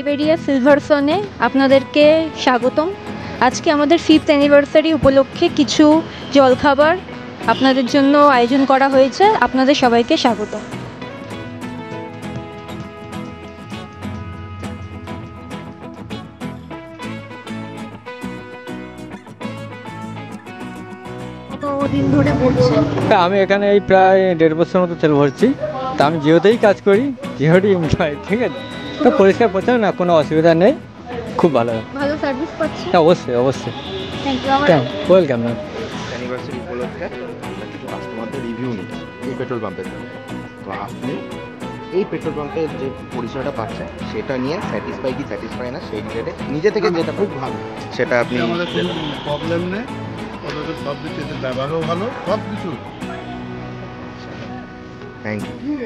বেরিয়া silver সনে আপনাদেরকে স্বাগতম। আজকে আমাদের 5th অ্যানিভার্সারি উপলক্ষে কিছু জলখাবার আপনাদের জন্য আয়োজন করা হয়েছে। আপনাদের সবাইকে স্বাগত। কতদিন ধরে পড়ছেন? আমি এখানে এই প্রায় 1.5 বছর মতো তেল ভরছি। তা আমি জিওতেই কাজ করি, জিওরই এমপ্লয়, ঠিক আছে। তো পরিষ্কার পরিচ্ছন্ন না, কোনো অসুবিধা নেই, খুব ভালো। ভালো সার্ভিস পাচ্ছেন? হ্যাঁ, অবশ্যই অবশ্যই। Thank you. আমার ওয়েলকাম ম্যাম। অ্যানিভার্সারি উপলক্ষে আমরা কিছু কাস্টমারদের রিভিউ নিই এই পেট্রোল পাম্পের জন্য। তো আপনি এই পেট্রোল পাম্পের যে পরিষেবাটা পাচ্ছেন সেটা নিয়ে স্যাটিসফাই কি স্যাটিসফাই না সেই রিলেটেড নিজে থেকে যেটা খুব ভালো, সেটা আপনি আমাদের কোনো প্রবলেম নেই। ওদের সব কিছু ব্যবহারও ভালো, সব কিছু। Thank you.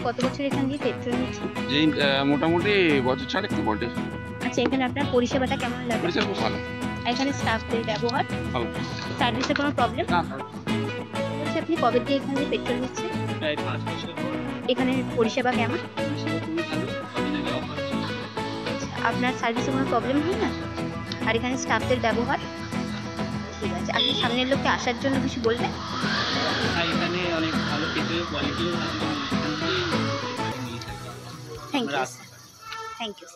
কত বছর এখান দিয়ে পেট্রোল নিচ্ছেন? যেই মোটামুটি বছর ছাড়েক তো বটে। আচ্ছা, এখানে আপনার পরিষেবাটা কেমন লাগে? পরিষেবা খুব ভালো। এখানে স্টাফদের ব্যবহার, ভালো। সার্ভিসের কোনো প্রবলেম? না, বলছি আপনি কবে দিয়ে এখান দিয়ে পেট্রোল নিচ্ছেন? প্রায় 5 বছর। এখানে পরিষেবা কেমন? পরিষেবা খুবই ভালো। সবই জায়গায় অফার আছে। আপনার সার্ভিসে কোনো প্রবলেম হয় না? আর এখানে স্টাফদের ব্যবহার? ঠিক আছে, আপনি সামনের লোককে আসার জন্য কিছু বলবেন? আর এখানে অনেক ভালো পেট্রোলের কোয়ালিটিও ভালো। Thank you, thank you.